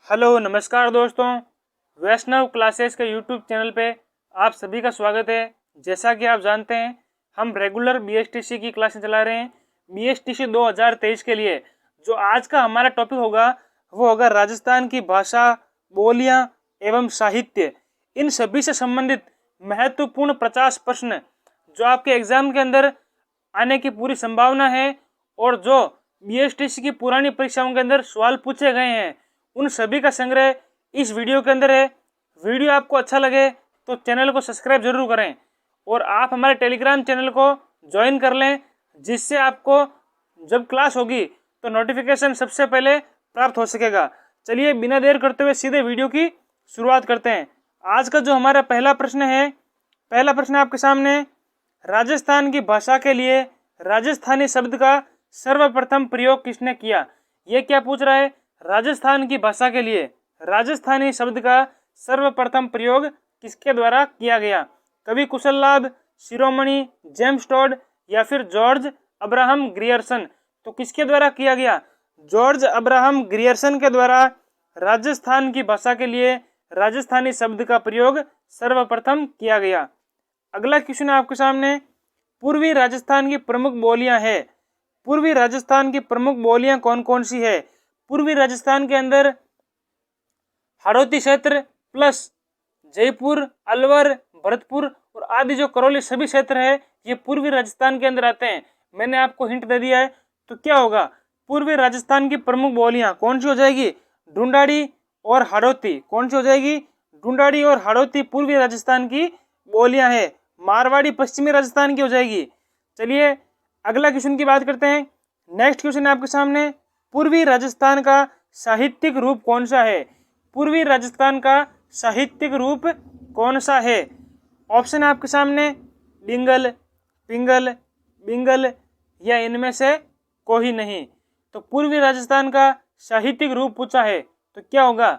Hello नमस्कार दोस्तों, वैष्णव classes के यूट्यूब चैनल पे आप सभी का स्वागत है। जैसा कि आप जानते हैं हम रेगुलर बीएसटीसी की क्लासें चला रहे हैं। बीएसटीसी 2023 के लिए जो आज का हमारा टॉपिक होगा वो होगा राजस्थान की भाषा, बोलियां एवं साहित्य। इन सभी से संबंधित महत्वपूर्ण 50 प्रश्न जो आपके एग्जाम के अंदर आने की पूरी संभावना है और जो बीएसटीसी की पुरानी परीक्षाओं के अंदर सवाल पूछे गए हैं उन सभी का संग्रह इस वीडियो के अंदर है। वीडियो आपको अच्छा लगे तो चैनल को सब्सक्राइब जरूर करें और आप हमारे टेलीग्राम चैनल को ज्वाइन कर लें, जिससे आपको जब क्लास होगी तो नोटिफिकेशन सबसे पहले प्राप्त हो सकेगा। चलिए बिना देर करते हुए सीधे वीडियो की शुरुआत करते हैं। आज का जो हमारा पहला प्रश्न आपके सामने, राजस्थान की भाषा के लिए राजस्थानी शब्द का सर्वप्रथम प्रयोग किसने किया। ये क्या पूछ रहा है, राजस्थान की भाषा के लिए राजस्थानी शब्द का सर्वप्रथम प्रयोग किसके द्वारा किया गया। कवि कुशललाभ, शिरोमणि, जेम्स टोड या फिर जॉर्ज अब्राहम ग्रियर्सन। तो किसके द्वारा किया गया, जॉर्ज अब्राहम ग्रियर्सन के द्वारा राजस्थान की भाषा के लिए राजस्थानी शब्द का प्रयोग सर्वप्रथम किया गया। अगला क्वेश्चन है आपके सामने, पूर्वी राजस्थान की प्रमुख बोलियां है। पूर्वी राजस्थान की प्रमुख बोलियां कौन कौन सी है। पूर्वी राजस्थान के अंदर हाड़ौती क्षेत्र प्लस जयपुर, अलवर, भरतपुर और आदि जो करौली सभी क्षेत्र है ये पूर्वी राजस्थान के अंदर आते हैं। मैंने आपको हिंट दे दिया है। तो क्या होगा, पूर्वी राजस्थान की प्रमुख बोलियां कौन सी हो जाएगी, ढूंढाड़ी और हाड़ौती। कौन सी हो जाएगी, ढूंढाड़ी और हाड़ौती पूर्वी राजस्थान की बोलियां है। मारवाड़ी पश्चिमी राजस्थान की हो जाएगी। चलिए अगला क्वेश्चन की बात करते हैं। नेक्स्ट क्वेश्चन है आपके सामने, पूर्वी राजस्थान का साहित्यिक रूप कौन सा है। पूर्वी राजस्थान का साहित्यिक रूप कौन सा है। ऑप्शन है आपके सामने, डिंगल, पिंगल, बिंगल या इनमें से कोई नहीं। तो पूर्वी राजस्थान का साहित्यिक रूप पूछा है तो क्या होगा,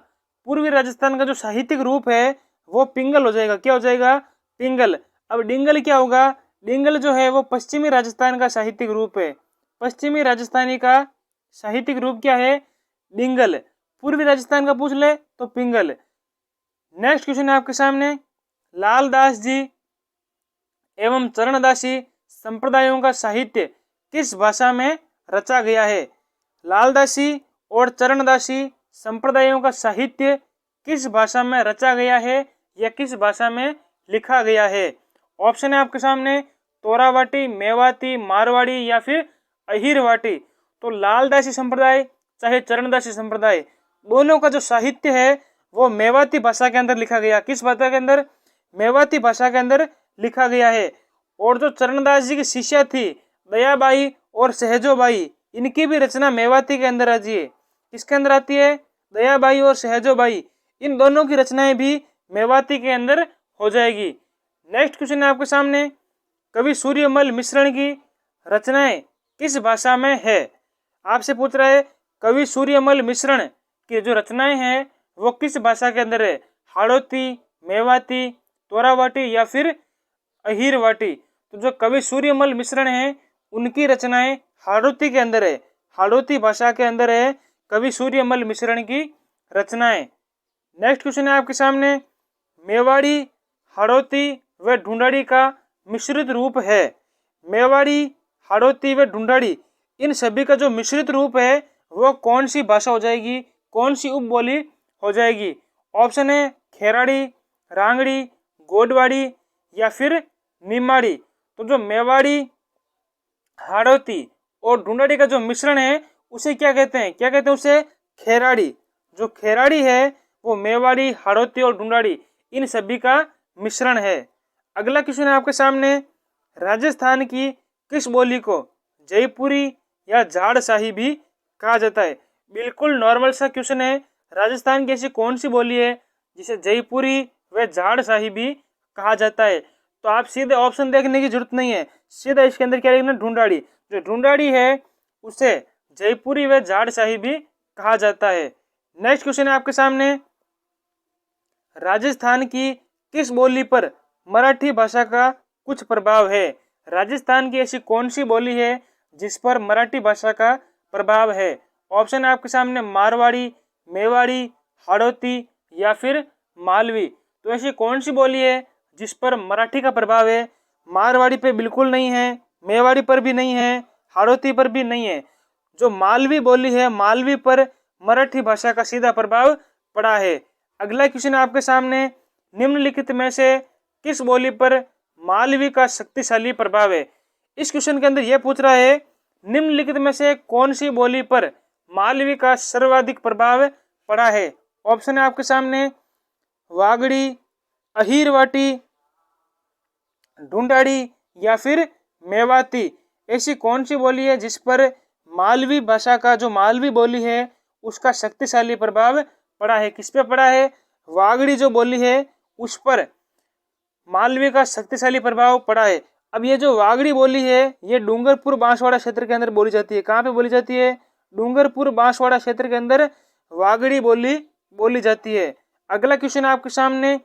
पूर्वी राजस्थान का जो साहित्यिक रूप है वो पिंगल हो जाएगा। क्या हो जाएगा, पिंगल। अब डिंगल क्या होगा, डिंगल जो है वो पश्चिमी राजस्थान का साहित्यिक रूप है। पश्चिमी राजस्थानी का साहित्यिक रूप क्या है, डिंगल। पूर्वी राजस्थान का पूछ ले तो पिंगल। नेक्स्ट क्वेश्चन है आपके सामने, लालदास जी एवं चरणदासी संप्रदायों का साहित्य किस भाषा में रचा गया है। लालदासी और चरणदासी संप्रदायों का साहित्य किस भाषा में रचा गया है या किस भाषा में लिखा गया है। ऑप्शन है आपके सामने, तोरावाटी, मेवाती, मारवाड़ी या फिर अहिरवाटी। तो लालदासी संप्रदाय चाहे चरणदासी संप्रदाय दोनों का जो साहित्य है वो मेवाती भाषा के अंदर लिखा गया। किस भाषा के अंदर, मेवाती भाषा के अंदर लिखा गया है। और जो चरणदास जी की शिष्या थी दयाबाई और सहजोबाई, इनकी भी रचना मेवाती के अंदर आती है। किसके अंदर आती है, दयाबाई और सहजोबाई, इन दोनों की रचनाएं भी मेवाती के अंदर हो जाएगी। नेक्स्ट क्वेश्चन है आपके सामने, कवि सूर्यमल मिश्रण की रचनाएं किस भाषा में है। आपसे पूछ रहा है कवि सूर्यमल मिश्रण की जो रचनाएं हैं वो किस भाषा के अंदर है, हाड़ौती, मेवाती, तोरावाटी या फिर अहिरवाटी। तो जो कवि सूर्यमल मिश्रण है उनकी रचनाएं हाड़ौती के अंदर है, हाड़ौती भाषा के अंदर है कवि सूर्यमल मिश्रण की रचनाएं। नेक्स्ट क्वेश्चन है आपके सामने, मेवाड़ी, हाड़ौती व ढूंढाड़ी का मिश्रित रूप है। मेवाड़ी, हाड़ौती व ढूंढाड़ी इन सभी का जो मिश्रित रूप है वो कौन सी भाषा हो जाएगी, कौन सी उपबोली हो जाएगी। ऑप्शन है खेराड़ी, रांगड़ी, गोडवाड़ी या फिर निमाड़ी। तो जो मेवाड़ी, हाड़ौती और ढूंढाड़ी का जो मिश्रण है उसे क्या कहते हैं, क्या कहते हैं उसे, खेराड़ी। जो खेराड़ी है वो मेवाड़ी, हाड़ौती और ढूंढाड़ी इन सभी का मिश्रण है। अगला क्वेश्चन है आपके सामने, राजस्थान की किस बोली को जयपुरी या झाड़शाही भी कहा जाता है। बिल्कुल नॉर्मल सा क्वेश्चन है, राजस्थान की ऐसी कौन सी बोली है जिसे जयपुरी व झाड़शाही भी कहा जाता है। तो आप सीधे ऑप्शन देखने की जरूरत नहीं है, सीधा इसके अंदर क्या लिखना, ढूंढाड़ी। जो ढूंढाड़ी है उसे जयपुरी व झाड़शाही भी कहा जाता है। नेक्स्ट क्वेश्चन है आपके सामने, राजस्थान की किस बोली पर मराठी भाषा का कुछ प्रभाव है। राजस्थान की ऐसी कौन सी बोली है जिस पर मराठी भाषा का प्रभाव है। ऑप्शन है आपके सामने, मारवाड़ी, मेवाड़ी, हाड़ौती या फिर मालवी। तो ऐसी कौन सी बोली है जिस पर मराठी का प्रभाव है? मारवाड़ी पे बिल्कुल नहीं है, मेवाड़ी पर भी नहीं है, हाड़ौती पर भी नहीं है। जो मालवी बोली है, मालवी पर मराठी भाषा का सीधा प्रभाव पड़ा है। अगला क्वेश्चन आपके सामने, निम्नलिखित में से किस बोली पर मालवी का शक्तिशाली प्रभाव है? इस क्वेश्चन के अंदर यह पूछ रहा है निम्नलिखित में से कौन सी बोली पर मालवी का सर्वाधिक प्रभाव पड़ा है। ऑप्शन है आपके सामने वागड़ी, अहीरवाटी, ढूंढाड़ी या फिर मेवाती। ऐसी कौन सी बोली है जिस पर मालवी भाषा का, जो मालवी बोली है, उसका शक्तिशाली प्रभाव पड़ा है? किस पे पड़ा है? वागड़ी जो बोली है उस पर मालवी का शक्तिशाली प्रभाव पड़ा है। अब ये जो वागड़ी बोली है ये डूंगरपुर बांसवाड़ा क्षेत्र के अंदर बोली जाती है। कहाँ पे बोली जाती है? डूंगरपुर बांसवाड़ा क्षेत्र के अंदर वागड़ी बोली जाती है। अगला क्वेश्चन आपके सामने,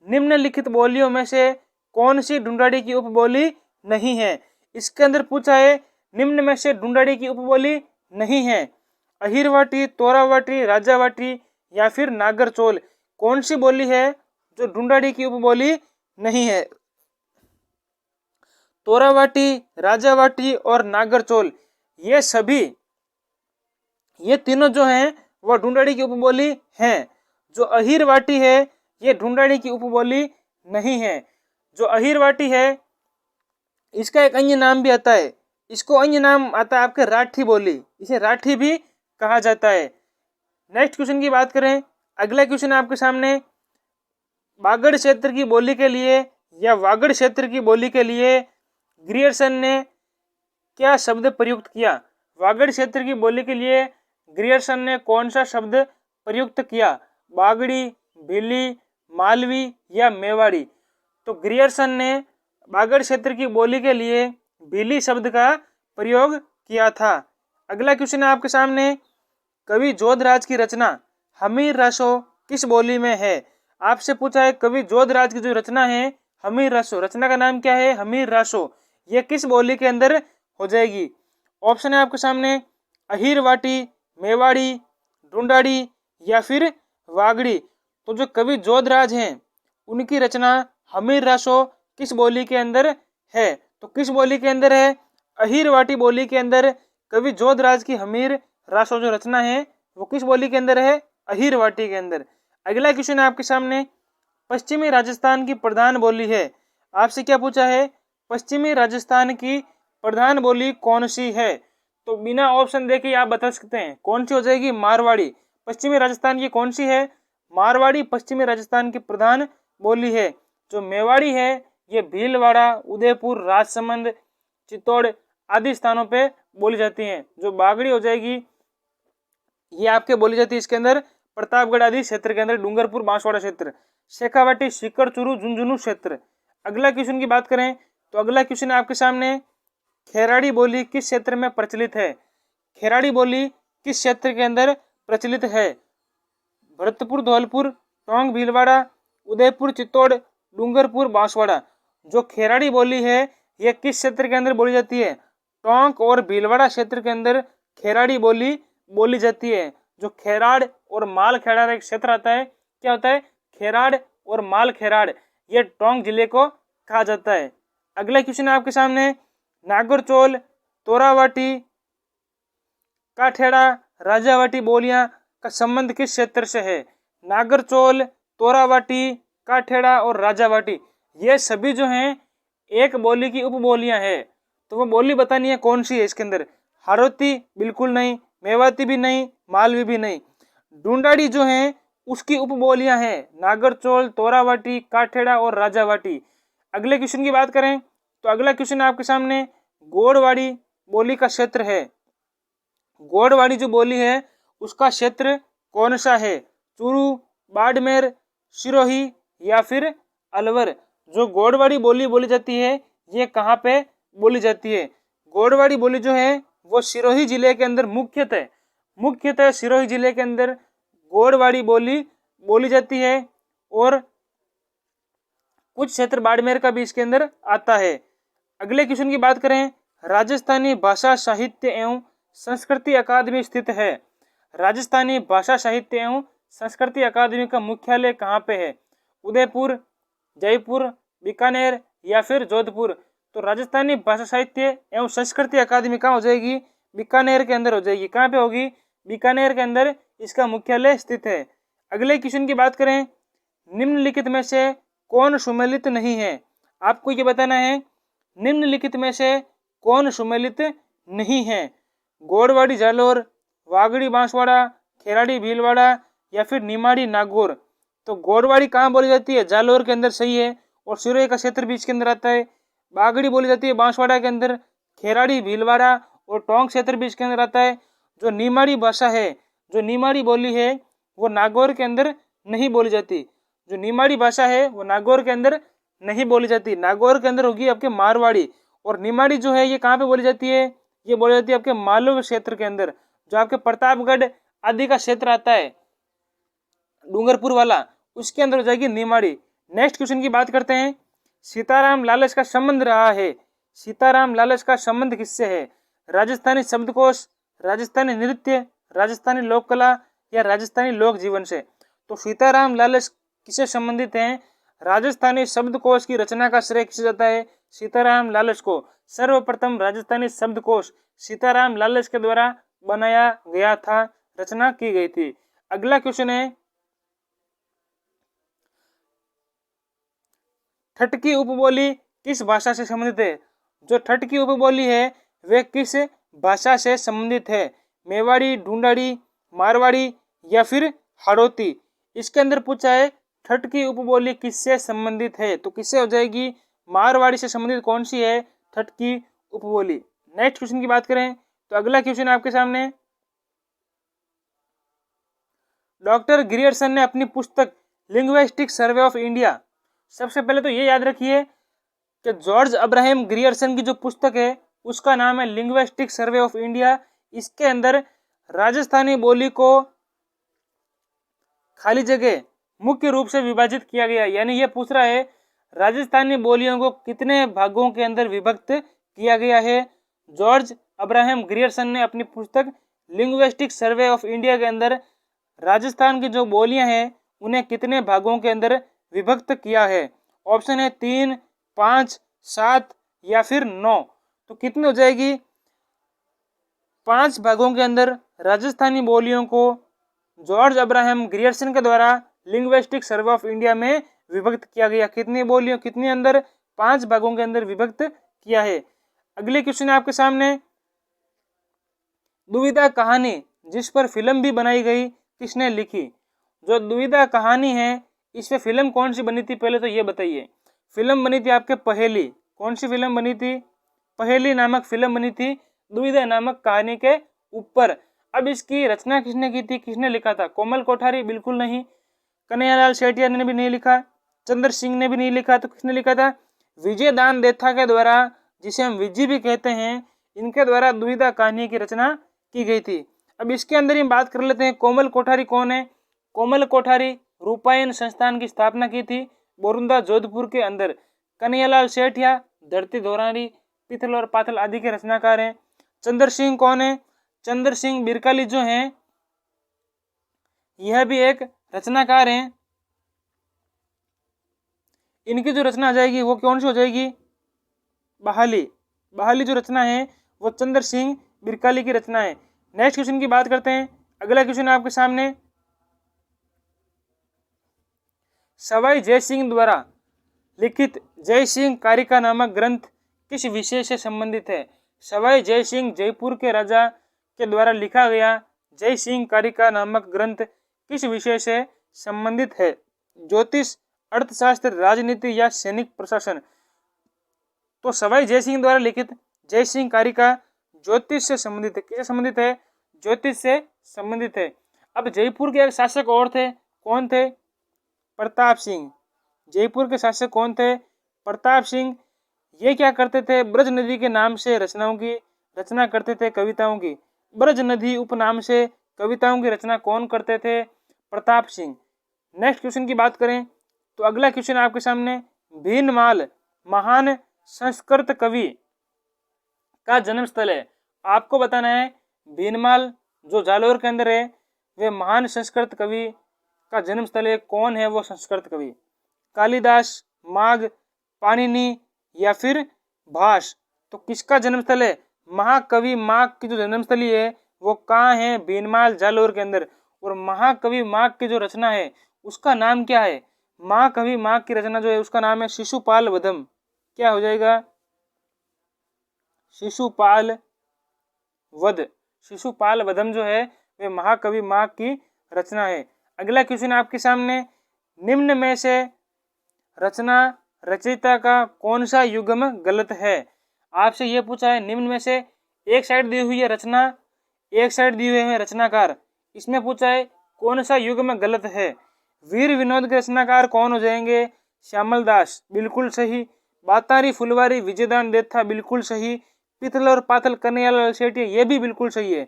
निम्नलिखित बोलियों में से कौन सी ढूंढाड़ी की उपबोली नहीं है? इसके अंदर पूछा है निम्न में से ढूंढाड़ी की उपबोली नहीं है। अहीरवाटी, तोरावाटी, राजावाटी या फिर नागरचोल। कौन सी बोली है जो ढूंढाड़ी की उपबोली नहीं है? तोरावाटी, राजावाटी और नागरचोल, ये तीनों जो हैं वह ढूंढाड़ी की उपबोली हैं। जो अहीरवाटी है ये ढूंढाड़ी की उपबोली नहीं है। जो अहीरवाटी है इसका एक अन्य नाम भी आता है, इसको अन्य नाम आता है आपके राठी बोली, इसे राठी भी कहा जाता है। नेक्स्ट क्वेश्चन की बात करें, अगला क्वेश्चन आपके सामने, बागड़ क्षेत्र की बोली के लिए या वागड़ क्षेत्र की बोली के लिए ग्रियर्सन ने क्या शब्द प्रयुक्त किया? वागड़ क्षेत्र की बोली के लिए ग्रियर्सन ने कौन सा शब्द प्रयुक्त किया? बागड़ी, भीली, मालवी या मेवाड़ी। तो ग्रियर्सन ने बागड़ क्षेत्र की बोली के लिए भीली शब्द का प्रयोग किया था। अगला क्वेश्चन है आपके सामने, कवि जोधराज की रचना हमीर रासो किस बोली में है? आपसे पूछा है कवि जोधराज की जो रचना है हमीर रासो, रचना का नाम क्या है? हमीर रासो। ये किस बोली के अंदर हो जाएगी? ऑप्शन है आपके सामने अहीरवाटी, मेवाड़ी, ढूंढाड़ी या फिर वागड़ी। तो जो कवि जोधराज हैं उनकी रचना हमीर रासो किस बोली के अंदर है? तो किस बोली के अंदर है? अहीरवाटी बोली के अंदर कवि जोधराज की हमीर रासो जो रचना है वो किस बोली के अंदर है? अहीरवाटी के अंदर। अगला क्वेश्चन है आपके सामने, पश्चिमी राजस्थान की प्रधान बोली है। आपसे क्या पूछा है? पश्चिमी राजस्थान की प्रधान बोली कौन सी है? तो बिना ऑप्शन देके आप बता सकते हैं कौन सी हो जाएगी? मारवाड़ी। पश्चिमी राजस्थान की कौन सी है? मारवाड़ी पश्चिमी राजस्थान की प्रधान बोली है। जो मेवाड़ी है ये भीलवाड़ा, उदयपुर, राजसमंद, चित्तौड़ आदि स्थानों पे बोली जाती हैं। जो बागड़ी हो जाएगी ये आपके बोली जाती है इसके अंदर प्रतापगढ़ आदि क्षेत्र के अंदर, डूंगरपुर बांसवाड़ा क्षेत्र, शेखावाटी, सीकर, चूरू, झुंझुनू क्षेत्र। अगला क्वेश्चन की बात करें तो अगला क्वेश्चन आपके सामने, खेराड़ी बोली किस क्षेत्र में प्रचलित है? खेराड़ी बोली किस क्षेत्र के अंदर प्रचलित है? भरतपुर, धौलपुर, टोंक, भीलवाड़ा, उदयपुर, चित्तौड़, डूंगरपुर, बांसवाड़ा। जो खेराड़ी बोली है यह किस क्षेत्र के अंदर बोली जाती है? टोंक और भीलवाड़ा क्षेत्र के अंदर खेराड़ी बोली जाती है। जो खेराड़ और माल खेराड़ एक क्षेत्र आता है, क्या होता है? खेराड़ और माल खेराड़, ये टोंक जिले को कहा जाता है। अगला क्वेश्चन है आपके सामने, नागरचोल, तोरावाटी, काठेड़ा, राजावाटी बोलियां का संबंध किस क्षेत्र से है? नागरचोल, तोरावाटी, काठेड़ा और राजावाटी ये सभी जो हैं एक बोली की उपबोलियां हैं। तो वो बोली बतानी है कौन सी है इसके अंदर? हाड़ौती बिल्कुल नहीं, मेवाती भी नहीं, मालवी भी नहीं। ढूंढाड़ी जो है उसकी उपबोलियां हैं नागरचोल, तोरावाटी, काठेड़ा और राजावाटी। अगले क्वेश्चन की बात करें तो अगला क्वेश्चन आपके सामने, गोड़वाड़ी बोली का क्षेत्र है। गोड़वाड़ी जो बोली है उसका क्षेत्र कौन सा है? चूरू, बाड़मेर, सिरोही या फिर अलवर। जो गोड़वाड़ी बोली जाती है ये कहाँ पे बोली जाती है? गोड़वाड़ी बोली जो है वो सिरोही जिले के अंदर मुख्यतः सिरोही जिले के अंदर गोड़वाड़ी बोली जाती है और कुछ क्षेत्र बाड़मेर का भी इसके अंदर आता है। अगले क्वेश्चन की बात करें, राजस्थानी भाषा साहित्य एवं संस्कृति अकादमी स्थित है। राजस्थानी भाषा साहित्य एवं संस्कृति अकादमी का मुख्यालय कहाँ पे है? उदयपुर, जयपुर, बीकानेर या फिर जोधपुर? तो राजस्थानी भाषा साहित्य एवं संस्कृति अकादमी कहाँ हो जाएगी? बीकानेर के अंदर हो जाएगी। कहाँ पे होगी? बीकानेर के अंदर इसका मुख्यालय स्थित है। अगले क्वेश्चन की बात करें, निम्नलिखित में से कौन सुमेलित नहीं है? आपको ये बताना है निम्नलिखित में से कौन सुमेलित नहीं है? गोड़वाड़ी जालोर, वागड़ी बांसवाड़ा, खेराड़ी भीलवाड़ा या फिर निमाड़ी नागौर? तो गोड़वाड़ी कहाँ बोली जाती है? जालोर के अंदर, सही है, और सिरोही का क्षेत्र बीच के अंदर आता है। बागड़ी बोली जाती है बांसवाड़ा के अंदर, खेराड़ी भीलवाड़ा और टोंक क्षेत्र बीच के अंदर आता है। जो निमाड़ी भाषा है, जो निमाड़ी बोली है, वो नागौर के अंदर नहीं बोली जाती। जो निमाड़ी भाषा है वो नागौर के अंदर नहीं बोली जाती। नागौर के अंदर होगी आपके मारवाड़ी। और निमाड़ी जो है ये कहाँ पे बोली जाती है? ये बोली जाती है आपके मालवा क्षेत्र के अंदर, जो आपके प्रतापगढ़ आदि का क्षेत्र आता है, डूंगरपुर वाला, उसके अंदर हो जाएगी निमाड़ी। नेक्स्ट क्वेश्चन की बात करते हैं, सीताराम लालच का संबंध रहा है। सीताराम लालच का संबंध किससे है? राजस्थानी शब्दकोश, राजस्थानी नृत्य, राजस्थानी लोक कला या राजस्थानी लोक जीवन से? तो सीताराम लालच किससे संबंधित हैं? राजस्थानी शब्दकोश की रचना का श्रेय किसे जाता है? सीताराम लालच को। सर्वप्रथम राजस्थानी शब्दकोश सीताराम लालच के द्वारा बनाया गया था, रचना की गई थी। अगला क्वेश्चन है, ठट की उपबोली किस भाषा से संबंधित है? जो ठट की उपबोली है वे किस भाषा से संबंधित है? मेवाड़ी, ढूंढाड़ी, मारवाड़ी या फिर हाड़ौती? इसके अंदर पूछा है ठट की उपबोली किससे संबंधित है, तो किससे हो जाएगी? मारवाड़ी से संबंधित कौन सी है? ठट की उपबोली। नेक्स्ट क्वेश्चन की बात करें तो अगला क्वेश्चन आपके सामने, डॉक्टर ग्रियर्सन ने अपनी पुस्तक लिंग्विस्टिक सर्वे ऑफ इंडिया, सबसे पहले तो ये याद रखिए कि जॉर्ज अब्राहम ग्रियर्सन की जो पुस्तक है उसका नाम है लिंग्विस्टिक सर्वे ऑफ इंडिया। इसके अंदर राजस्थानी बोली को खाली जगह मुख्य रूप से विभाजित किया गया, यानी ये पूछ रहा है राजस्थानी बोलियों को कितने भागों के अंदर विभक्त किया गया है। जॉर्ज अब्राहम ग्रियर्सन ने अपनी पुस्तक लिंग्विस्टिक सर्वे ऑफ इंडिया के अंदर राजस्थान की जो बोलियां हैं उन्हें कितने भागों के अंदर विभक्त किया है? ऑप्शन है 3, 5, 7 या फिर 9। तो कितनी हो जाएगी? 5 भागों के अंदर राजस्थानी बोलियों को जॉर्ज अब्राहम ग्रियर्सन के द्वारा लिंग्विस्टिक सर्वे ऑफ इंडिया में विभक्त किया गया। कितनी बोलियों, कितने अंदर? 5 भागों के अंदर विभक्त किया है। अगले क्वेश्चन है आपके सामने, दुविधा कहानी जिस पर फिल्म भी बनाई गई किसने लिखी? जो दुविधा कहानी है इस पे फिल्म कौन सी बनी थी, पहले तो ये बताइए। फिल्म बनी थी आपके पहेली। कौन सी फिल्म बनी थी? पहेली नामक फिल्म बनी थी दुविधा नामक कहानी के ऊपर। अब इसकी रचना किसने की थी, किसने लिखा था? कोमल कोठारी? बिल्कुल नहीं। कन्हैयालाल सेठिया ने भी नहीं लिखा, चंद्र सिंह ने भी नहीं लिखा। तो किसने लिखा था? विजय दान देथा के द्वारा, जिसे हम विजय भी कहते हैं, इनके द्वारा दुविधा कहानी की रचना की गई थी। अब इसके अंदर हम बात कर लेते हैं कोमल कोठारी कौन है। कोमल कोठारी रूपायन संस्थान की स्थापना की थी बोरुंदा जोधपुर के अंदर। कन्हैयालाल सेठिया धरती धोरानी, पिथल और पाथल आदि के रचनाकार हैं। चंद्र सिंह कौन है? चंद्र सिंह बिरकाली जो हैं यह भी एक रचनाकार हैं। इनकी जो रचना आ जाएगी वो कौन सी हो जाएगी? बहाली। बहाली जो रचना है वो चंद्र सिंह बिरकाली की रचना है। नेक्स्ट क्वेश्चन की बात करते हैं। अगला क्वेश्चन है आपके सामने, सवाई जय सिंह द्वारा लिखित जय सिंह कारिका नामक ग्रंथ किस विषय से संबंधित है? सवाई जय सिंह जयपुर के राजा के द्वारा लिखा गया जय सिंह कारिका नामक ग्रंथ किस विषय से संबंधित है? ज्योतिष, अर्थशास्त्र, राजनीति या सैनिक प्रशासन? तो सवाई जय सिंह द्वारा लिखित जय सिंह कारिका ज्योतिष से संबंधित है। किससे संबंधित है? ज्योतिष से संबंधित है। अब जयपुर के एक शासक और थे, कौन थे? प्रताप सिंह। जयपुर के शासक कौन थे? प्रताप सिंह। ये क्या करते थे? ब्रज नदी के नाम से रचनाओं की रचना करते थे, कविताओं की। ब्रज नदी उपनाम से कविताओं की रचना कौन करते थे? प्रताप सिंह। नेक्स्ट क्वेश्चन की बात करें तो अगला क्वेश्चन आपके सामने, भीनमाल महान संस्कृत कवि का जन्म स्थल है। आपको बताना है भीनमाल जो जालोर के अंदर है वे महान संस्कृत कवि का जन्म स्थल है, कौन है वो संस्कृत कवि? कालिदास, माघ, पाणिनि या फिर भास? तो किसका जन्मस्थल है? महाकवि माघ की जो जन्मस्थली है वो कहाँ है? भीनमाल जालोर के अंदर। और महाकवि माघ की जो रचना है उसका नाम क्या है? महाकवि माघ की रचना जो है उसका नाम है शिशुपाल वधम। क्या हो जाएगा? शिशुपाल वध। शिशुपाल वधम जो है वे महाकवि माघ की रचना है। अगला क्वेश्चन आपके सामने, निम्न में से रचना रचयिता का कौन सा युग्म गलत है? आपसे यह पूछा है निम्न में से, एक साइड दी हुई है रचना, एक साइड दी हुई है रचनाकार, इसमें पूछा है कौन सा युग्म गलत है? वीर विनोद के रचनाकार कौन हो जाएंगे? श्यामल दास, बिल्कुल सही। बातारी फुलवारी विजयदान देथा, बिल्कुल सही। पितल और पातल कन्हैयालाल सेठिया, ये भी बिल्कुल सही है।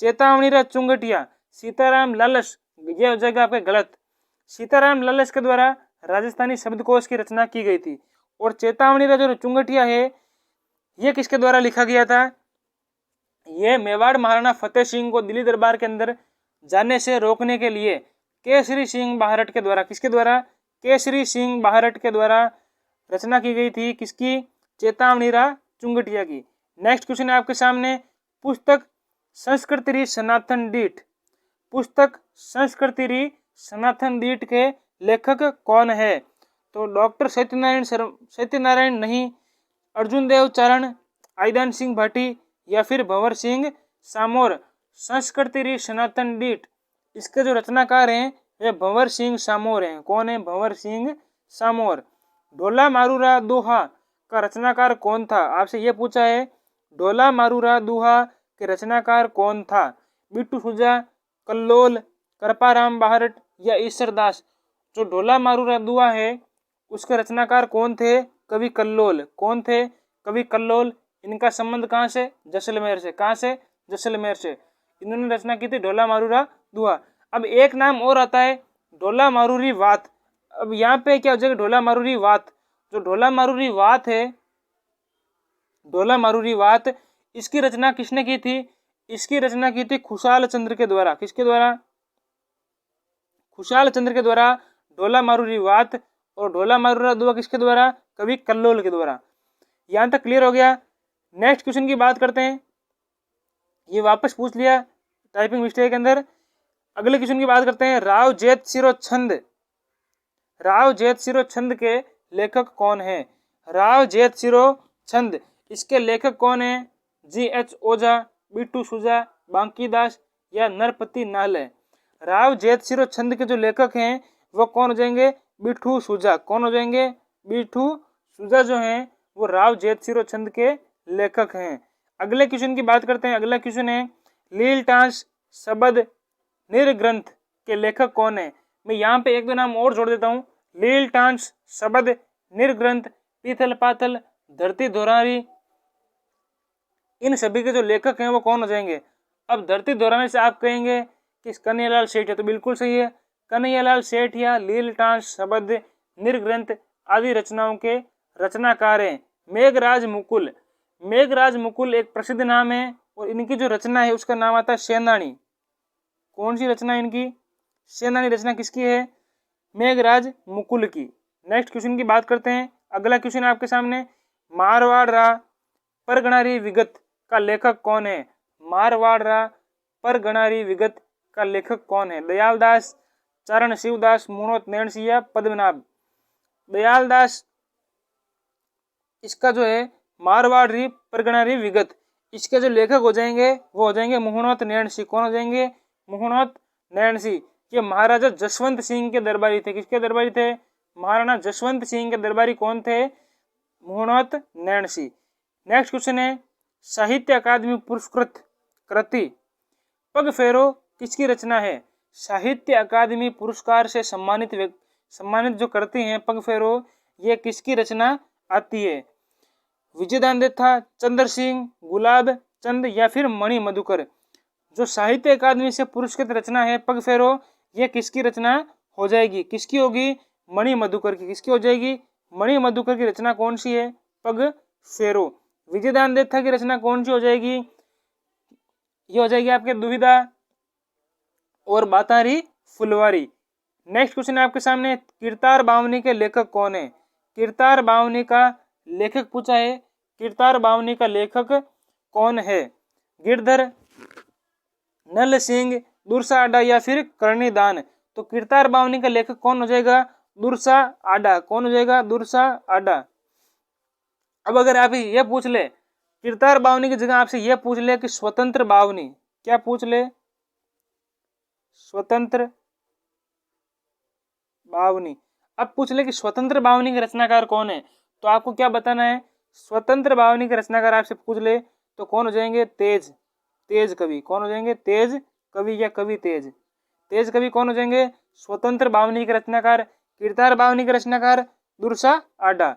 चेतावनी चुंगटिया, सीताराम लालस, ये हो जाएगा आपके गलत। सीताराम लालस के द्वारा राजस्थानी शब्दकोश की रचना की गई थी। और चेतावनी जो चुंगटिया है ये किसके द्वारा लिखा गया था? ये मेवाड़ महाराणा फतेह सिंह को दिल्ली दरबार के अंदर जाने से रोकने के लिए केसरी सिंह बाहरट के द्वारा, किसके द्वारा? केसरी सिंह बाहरट के द्वारा रचना की गई थी। किसकी? चेतावनीरा चुंगटिया की। नेक्स्ट क्वेश्चन है आपके सामने, पुस्तक संस्कृति सनातन डीठ, पुस्तक संस्कृति सनातन डीठ के लेखक कौन है? तो डॉक्टर सत्यनारायण नहीं, अर्जुन देव चारण, आइदान सिंह भाटी या फिर भंवर सिंह सामोर। संस्कृति सनातन डीठ, इसके जो रचनाकार हैं वे भंवर सिंह सामोर हैं। कौन है? भंवर सिंह सामोर। ढोला मारूरा दोहा का रचनाकार कौन था? आपसे यह पूछा है ढोला मारूरा दोहा के रचनाकार कौन था? बिट्टू सुजा, कल्लोल, कृपाराम बाहरट या ईश्वरदास? जो ढोला मारूरा दोहा है उसके रचनाकार कौन थे? कवि कल्लोल। कौन थे? कवि कल्लोल। इनका संबंध कहाँ से? जैसलमेर से। कहाँ से? जैसलमेर से। इन्होंने रचना की थी ढोला मारूरा दोहा। अब एक नाम और आता है ढोला मारूरी वात। अब यहाँ पे क्या हो जाएगा? ढोला मारूरी वात। जो ढोला मारूरी वात है, ढोला मारूरी वात, इसकी रचना किसने की थी? इसकी रचना की थी खुशाल चंद्र के द्वारा। किसके द्वारा? खुशाल चंद्र के द्वारा ढोला मारूरी वात। और ढोला मारूरा दोहा किसके द्वारा? कवि कल्लोल के द्वारा। यहां तक क्लियर हो गया। नेक्स्ट क्वेश्चन की बात करते हैं। ये वापस पूछ लिया टाइपिंग मिस्टेक के अंदर। अगले क्वेश्चन की बात करते हैं, राव जेत सिरो छंद, राव जेत सिरो छंद के लेखक कौन है? राव जेत सिरो छंद, इसके लेखक कौन है? जी.एच. ओझा, बिट्टू सुजा, बांकीदास या नरपति नाल है? राव जेत सिरो छंद के जो लेखक हैं वो कौन हो जाएंगे? बिट्टू सुजा। कौन हो जाएंगे? बिट्टू सुजा जो हैं वो राव जेत सिरो छंद के लेखक हैं। अगले क्वेश्चन की बात करते हैं। अगला क्वेश्चन है, लीलटास शब्द निर्ग्रंथ के लेखक कौन है? मैं यहाँ पे एक दो नाम और जोड़ देता हूँ। लीलटास शब्द निर्ग्रंथ, पीतल पातल, धरती धोरारी, इन सभी के जो लेखक हैं वो कौन हो जाएंगे? अब धरती धोरारी से आप कहेंगे कि कन्हैयालाल सेठिया, तो बिल्कुल सही है। कन्हैयालाल सेठिया लीलटास शब्द निर्ग्रंथ आदि रचनाओं के रचनाकार हैं। मेघराज मुकुल, मेघराज मुकुल एक प्रसिद्ध नाम है और इनकी जो रचना है उसका नाम आता है सेनानी। कौन सी रचना इनकी? सेनानी रचना किसकी है? मेघराज मुकुल की। नेक्स्ट क्वेश्चन की बात करते हैं। अगला क्वेश्चन आपके सामने, मारवाड़ रा परगणारी विगत का लेखक कौन है? मारवाड़ रा परगणारी विगत का लेखक कौन है? दयालदास, चरण शिवदास, मुणोत नैणसी या पद्मनाभ? दयालदास, इसका जो है मारवाड़ी परगणारी विगत, इसके जो लेखक हो जाएंगे वो हो जाएंगे मुहूर्त नैणसी। कौन हो जाएंगे? मुहूर्त नैणसी। ये महाराजा जसवंत सिंह के दरबारी थे। किसके दरबारी थे? महाराणा जसवंत सिंह के दरबारी कौन थे? मुहूर्त नैणसी। नेक्स्ट क्वेश्चन है, साहित्य अकादमी पुरस्कृत कृति पग फेरो किसकी रचना है? साहित्य अकादमी पुरस्कार से सम्मानित जो कृति हैं पग फेरो, ये किसकी रचना आती है? विजयदान देथा, चंद्र सिंह, गुलाब चंद या फिर मणि मधुकर? जो साहित्य अकादमी से पुरस्कृत रचना है पग फेरो, ये किसकी रचना हो जाएगी? किसकी होगी? मणि मधुकर की। किसकी हो जाएगी? मणि मधुकर की रचना कौन सी है? पग फेरो। विजयदान देथा की रचना कौन सी हो जाएगी? ये हो जाएगी आपके दुविधा और बातारी फुलवारी। नेक्स्ट क्वेश्चन है आपके सामने, किरतार बावनी के लेखक कौन है? किरतार बावनी का लेखक पूछा है, किरतार बावनी का लेखक कौन है? गिरधर, नल सिंह, दुर्सा आडा या फिर कर्णीदान। तो किरतार बावनी का लेखक कौन हो जाएगा? दुर्सा आडा। कौन हो जाएगा? दुर्सा आडा। अब अगर आप ये पूछ ले, किरतार बावनी की जगह आपसे ये पूछ ले कि स्वतंत्र बावनी, क्या पूछ ले? स्वतंत्र बावनी। अब पूछ ले कि स्वतंत्र बावनी के रचनाकार कौन है, तो आपको क्या बताना है? स्वतंत्र बावनी के रचनाकार आपसे पूछ ले तो कौन हो जाएंगे? तेज, तेज कवि। कौन हो जाएंगे? तेज कवि या कवि तेज। तेज कवि कौन हो जाएंगे? स्वतंत्र बावनी के रचनाकार। किरतार बावनी के रचनाकार दुर्सा आडा।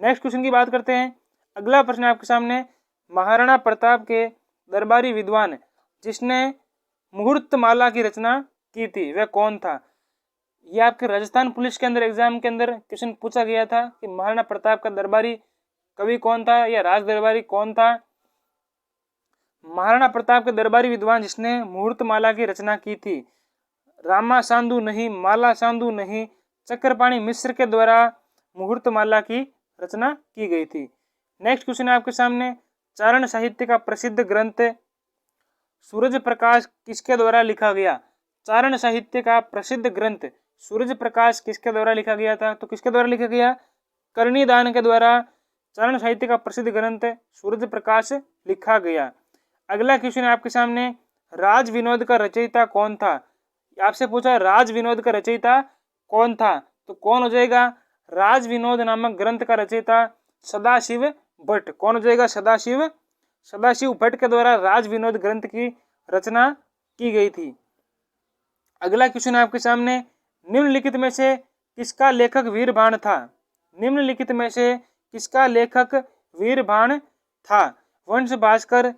नेक्स्ट क्वेश्चन की बात करते हैं। अगला प्रश्न आपके सामने, महाराणा प्रताप के दरबारी विद्वान जिसने मुहूर्तमाला की रचना की थी वह कौन था? ये आपके राजस्थान पुलिस के अंदर एग्जाम के अंदर क्वेश्चन पूछा गया था कि महाराणा प्रताप का दरबारी कवि कौन था या राज दरबारी कौन था? महाराणा प्रताप के दरबारी विद्वान जिसने मुहूर्तमाला की रचना की थी, रामा सांधु नहीं, माला सांधु नहीं, चक्रपाणी मिश्र के द्वारा मुहूर्तमाला की रचना की गई थी। नेक्स्ट क्वेश्चन है आपके सामने, चारण साहित्य का प्रसिद्ध ग्रंथ सूरज प्रकाश किसके द्वारा लिखा गया? चारण साहित्य का प्रसिद्ध ग्रंथ सूरज प्रकाश किसके द्वारा लिखा गया था? तो किसके द्वारा लिखा गया? कर्णीदान के द्वारा चारण साहित्य का प्रसिद्ध ग्रंथ सूरज प्रकाश लिखा गया। अगला क्वेश्चन है आपके सामने, राज विनोद का रचयिता कौन था? आपसे पूछा राज विनोद का रचयिता कौन था, तो कौन हो जाएगा? राज विनोद नामक ग्रंथ का रचयिता सदाशिव भट्ट। कौन हो जाएगा? सदाशिव भट्ट के द्वारा राज विनोद ग्रंथ की रचना की गई थी। अगला क्वेश्चन है आपके सामने, निम्नलिखित में से किसका लेखक वीरबाण था? निम्नलिखित में से किसका लेखक वीरबाण था? वंश भास्कर,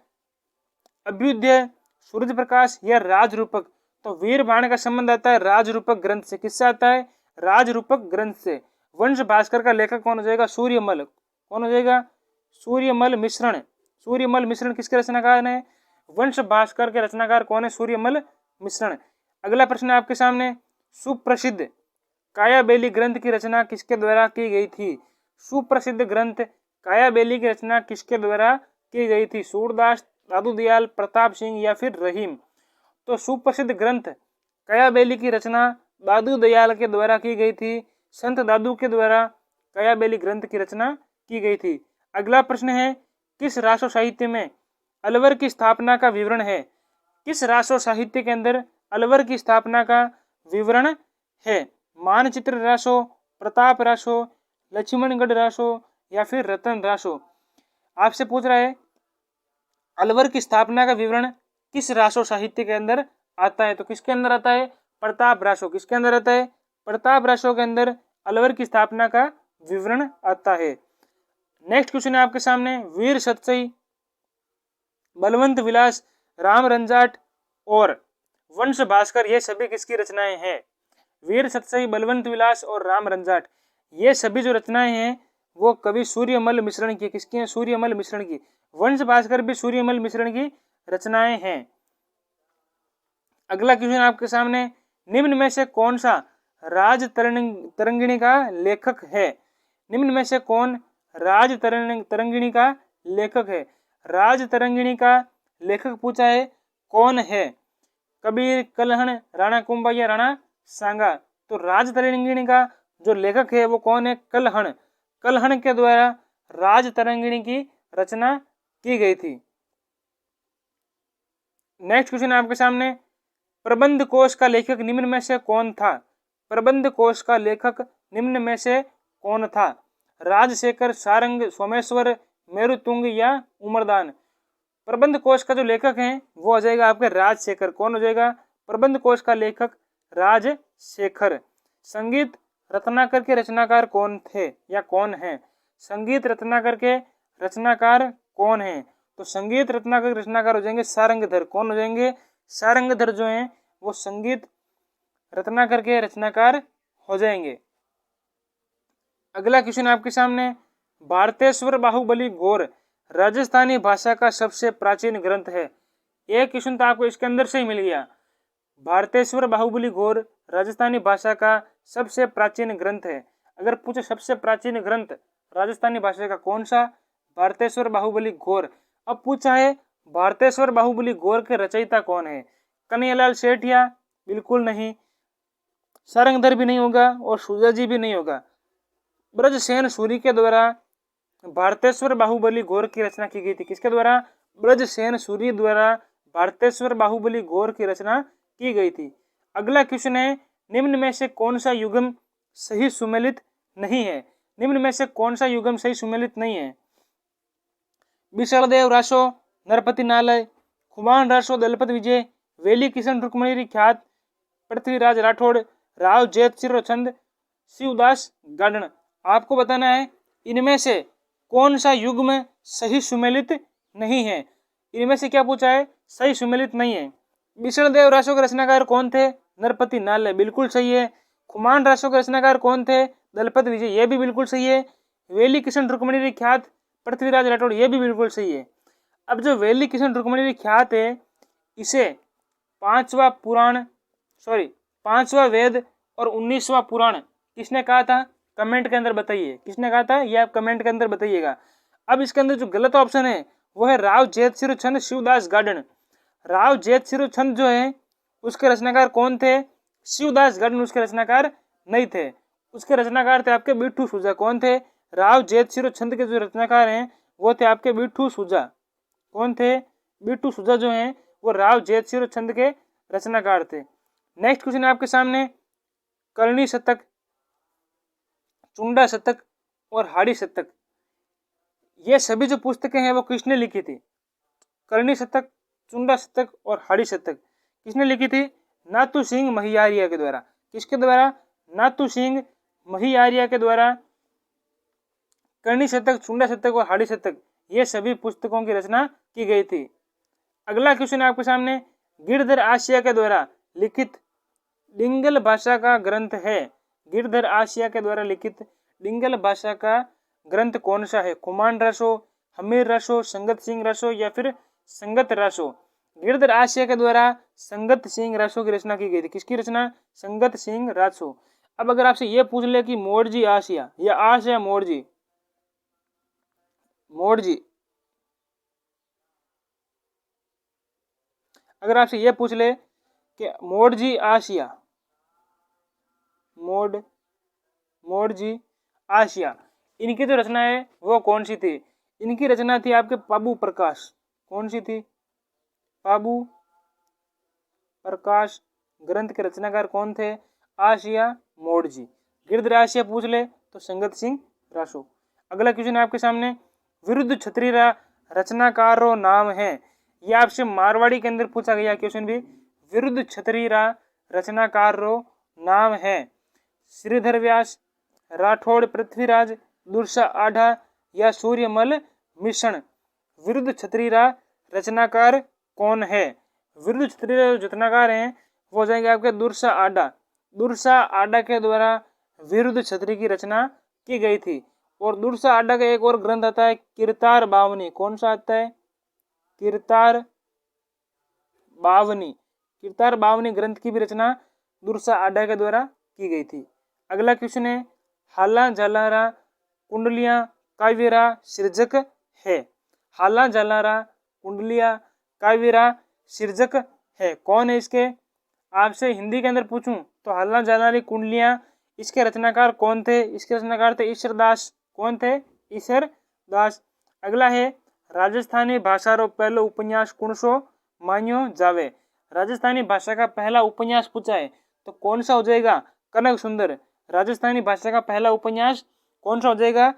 अभ्युदय, सूरज प्रकाश या राजरूपक। तो वीरबाण का संबंध आता है राजरूपक ग्रंथ से। किससे आता है? राजरूपक ग्रंथ से। वंश भास्कर का लेखक कौन हो जाएगा? सूर्यमल। कौन हो जाएगा? सूर्यमल मिश्रण। सूर्यमल मिश्रण किसके रचनाकार है? वंश भास्कर के रचनाकार कौन है? सूर्यमल मिश्रण। अगला प्रश्न आपके सामने, सुप्रसिद्ध कायाबेली ग्रंथ की रचना किसके द्वारा की गई थी? सुप्रसिद्ध ग्रंथ कायाबेली की रचना किसके द्वारा की गई थी? सूरदास, दादू दयाल, प्रताप सिंह या फिर रहीम। तो सुप्रसिद्ध ग्रंथ कायाबेली की रचना दादू दयाल के द्वारा की गई थी। संत दादू के द्वारा कायाबेली ग्रंथ की रचना की गई थी। अगला प्रश्न है, किस रासो साहित्य में अलवर की स्थापना का विवरण है? किस रासो साहित्य के अंदर अलवर की स्थापना का विवरण है? मानचित्र रासो, प्रताप रासो, लक्ष्मणगढ़ रासो या फिर रतन रासो। आपसे पूछ रहा है अलवर की स्थापना का विवरण किस रासो साहित्य के अंदर आता है? तो किसके अंदर आता है? प्रताप रासो। किसके अंदर आता है? प्रताप रासो के अंदर अलवर की स्थापना का विवरण आता है। नेक्स्ट क्वेश्चन है आपके सामने, वीर सतसई, बलवंत विलास, राम रंजाट और वंश भास्कर ये सभी किसकी रचनाएं हैं? वीर सतसई, बलवंत विलास और राम रंजाट ये सभी जो रचनाएं हैं वो कवि सूर्यमल मिश्रण की। किसकी हैं? सूर्यमल मिश्रण की। वंश भास्कर भी सूर्यमल मिश्रण की रचनाएं हैं। अगला क्वेश्चन आपके सामने, निम्न में से कौन सा राज तरंगिणी का लेखक है? निम्न में से कौन राज तरंगिणी का लेखक है? राज तरंगिणी का लेखक पूछा है, कौन है? कबीर, कलहण, राणा कुंभा या राणा सांगा। तो राज तरंगिणी का जो लेखक है वो कौन है? कलहण। कलहण के द्वारा राज तरंगिणी की रचना की गई थी। नेक्स्ट क्वेश्चन आपके सामने, प्रबंध कोश का लेखक निम्न में से कौन था? प्रबंध कोश का लेखक निम्न में से कौन था? राजशेखर, सारंग, सोमेश्वर, मेरुतुंग या उमरदान। प्रबंध कोश का जो लेखक है वो हो जाएगा आपके राजशेखर। कौन हो जाएगा? प्रबंध कोश का लेखक राजशेखर। संगीत रत्नाकर के रचनाकार कौन थे या कौन है? संगीत रत्नाकर के रचनाकार कौन है? तो संगीत रत्नाकर के रचनाकार हो जाएंगे सारंगधर। कौन हो जाएंगे? सारंगधर जो हैं वो संगीत रत्नाकर के रचनाकार हो जाएंगे। अगला क्वेश्चन आपके सामने, भारतेश्वर बाहुबली गौर राजस्थानी भाषा का सबसे प्राचीन ग्रंथ है। एक क्वेश्चन तो आपको इसके अंदर से ही मिल गया। भारतेश्वर बाहुबली गौर राजस्थानी भाषा का सबसे प्राचीन ग्रंथ है? अगर पूछे सबसे प्राचीन ग्रंथ राजस्थानी भाषा का कौन सा? भारतेश्वर बाहुबली गौर। अब पूछा है भारतेश्वर बाहुबली गौर के रचयिता कौन है? कन्हैयालाल सेठिया? बिल्कुल नहीं। सारंगधर भी नहीं होगा और सूजाजी भी नहीं होगा। ब्रजसेन सूरी के द्वारा भारतेश्वर बाहुबली गौर की रचना की गई थी। किसके द्वारा? ब्रजसेन सूरी द्वारा भारतेश्वर बाहुबली गौर की रचना की गई थी। अगला क्वेश्चन है, निम्न में से कौन सा युग्म सही सुमेलित नहीं है? निम्न में से कौन सा युग्म सही सुमेलित नहीं है? विशालदेव रासो, नरपति नालय, खुमान रासो, दलपत विजय, वेली किशन रुक्मणी ख्यात, पृथ्वीराज राठौड़, राव जेतसिर छंद, शिवदास गार्डन। आपको बताना है इनमें से कौन सा युग्म सही सुमेलित नहीं है। इनमें से क्या पूछा है? सही सुमेलित नहीं है। विशालदेव रासो के रचनाकार कौन थे? नरपति नालय, बिल्कुल सही है। खुमान रासो के रचनाकार कौन थे? दलपत विजय, ये भी बिल्कुल सही है। वेली किशन रुक्मणी ख्यात, पृथ्वीराज राठौड़, ये भी बिल्कुल सही है। अब जो वेली किशन रुक्मणी ख्यात है, इसे पांचवा वेद और 19वां पुराण किसने कहा था? कमेंट के अंदर बताइए किसने कहा था, ये आप कमेंट के अंदर बताइएगा। अब इसके अंदर जो गलत ऑप्शन है वो है राव जेतसिर छंद, शिवदास गार्डन। राव जेतसिर छंद जो है उसके रचनाकार कौन थे? शिवदास गार्डन उसके रचनाकार नहीं थे। उसके रचनाकार थे आपके बिट्ठू सूजा। कौन थे? राव जेतसिर छंद के जो रचनाकार हैं वो थे आपके बिट्ठू सूजा। कौन थे? बिट्ठू सूजा जो हैं वो राव जेतसिर छंद के रचनाकार थे। नेक्स्ट क्वेश्चन है आपके सामने, करणी शतक, चुंडा शतक और हाड़ी शतक, ये सभी जो पुस्तकें हैं वो किसने लिखी थी? करणी शतक, चुंडा शतक और हाड़ी शतक किसने लिखी थी? नाथू सिंह महियारिया के द्वारा। किसके द्वारा? नाथू सिंह महियारिया के द्वारा करणी शतक, चुंडा शतक और हाड़ी शतक ये सभी पुस्तकों की रचना की गई थी। अगला क्वेश्चन है आपके सामने, गिरधर आसिया के द्वारा लिखित डिंगल भाषा का ग्रंथ है। गिरधर आसिया के द्वारा लिखित डिंगल भाषा का ग्रंथ कौन सा है? खुमान रासो, हमीर रासो, संगत सिंह रासो या फिर संगत रासो। गिरधर आसिया के द्वारा संगत सिंह रासो की रचना की गई थी। किसकी रचना? संगत सिंह रासो। अब अगर आपसे ये पूछ ले कि मोड़जी आसिया या आसिया मोड़जी, अगर आपसे ये पूछ ले कि मोड़जी आसिया, मोड़जी आसिया, इनकी जो रचना है वो कौन सी थी? इनकी रचना थी आपके पाबू प्रकाश। कौन सी थी? पाबू प्रकाश ग्रंथ के रचनाकार कौन थे? आसिया मोड़जी। गिरधर आसिया पूछ ले तो संगत सिंह रासो। अगला क्वेश्चन है आपके सामने, विरुद्ध क्षत्रिय रचनाकारों नाम है। ये आपसे मारवाड़ी के अंदर पूछा गया क्वेश्चन भी। विरुद्ध क्षत्रिय रचनाकारों नाम है श्रीधर व्यास, राठौड़ पृथ्वीराज, दुर्सा आढ़ा या सूर्यमल मिश्रण। विरुद्ध क्षत्रिय रचनाकार कौन है? विरुद्ध क्षत्रिय रचनाकार हैं वो हो जाएंगे आपके दुर्सा आढ़ा। दुर्सा आढ़ा के द्वारा विरुद्ध क्षत्रिय की रचना की गई थी। और दुर्सा आढ़ा का एक और ग्रंथ आता है कीर्तार बावनी। कौन सा आता है? कीर्तार बावनी। कीर्तार बावनी ग्रंथ की भी रचना दुर्सा आढ़ा के द्वारा की गई थी। अगला क्वेश्चन है, हाला जालारा कुंडलियां काव्यरा सृजक है। हाला जालारा कुंडलियां काव्यरा सृजक है, कौन है इसके? आपसे हिंदी के अंदर पूछूं तो हाला जालारी कुंडलियां इसके रचनाकार कौन थे? इसके रचनाकार थे ईश्वर दास। कौन थे? ईश्वर दास। अगला है, राजस्थानी भाषा रो पहलो उपन्यास कौन-सो मान्यो जावे। राजस्थानी भाषा का पहला उपन्यास पूछा है तो कौन सा हो जाएगा? कनक सुंदर। राजस्थानी भाषा का पहला उपन्यास कौन सा हो जाएगा?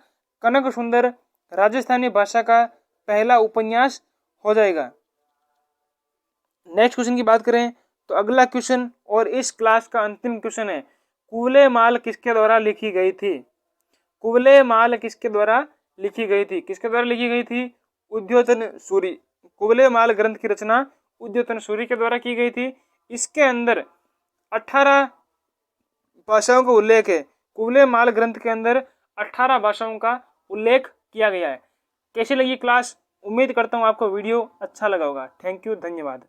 कनक सुंदर राजस्थानी भाषा का पहला उपन्यास हो जाएगा। नेक्स्ट क्वेश्चन की बात करें तो अगला क्वेश्चन और इस क्लास का अंतिम क्वेश्चन है, कुवले माल किसके द्वारा लिखी गई थी? कुवले माल किसके द्वारा लिखी गई थी? किसके द्वारा लिखी गई थी? उद्योतन सूरी। कुवले माल ग्रंथ की रचना उद्योतन सूरी के द्वारा की गई थी। इसके अंदर 18 भाषाओं का उल्लेख है। कुवले माल ग्रंथ के अंदर 18 भाषाओं का उल्लेख किया गया है। कैसी लगी क्लास? उम्मीद करता हूँ आपको वीडियो अच्छा लगा होगा। थैंक यू, धन्यवाद।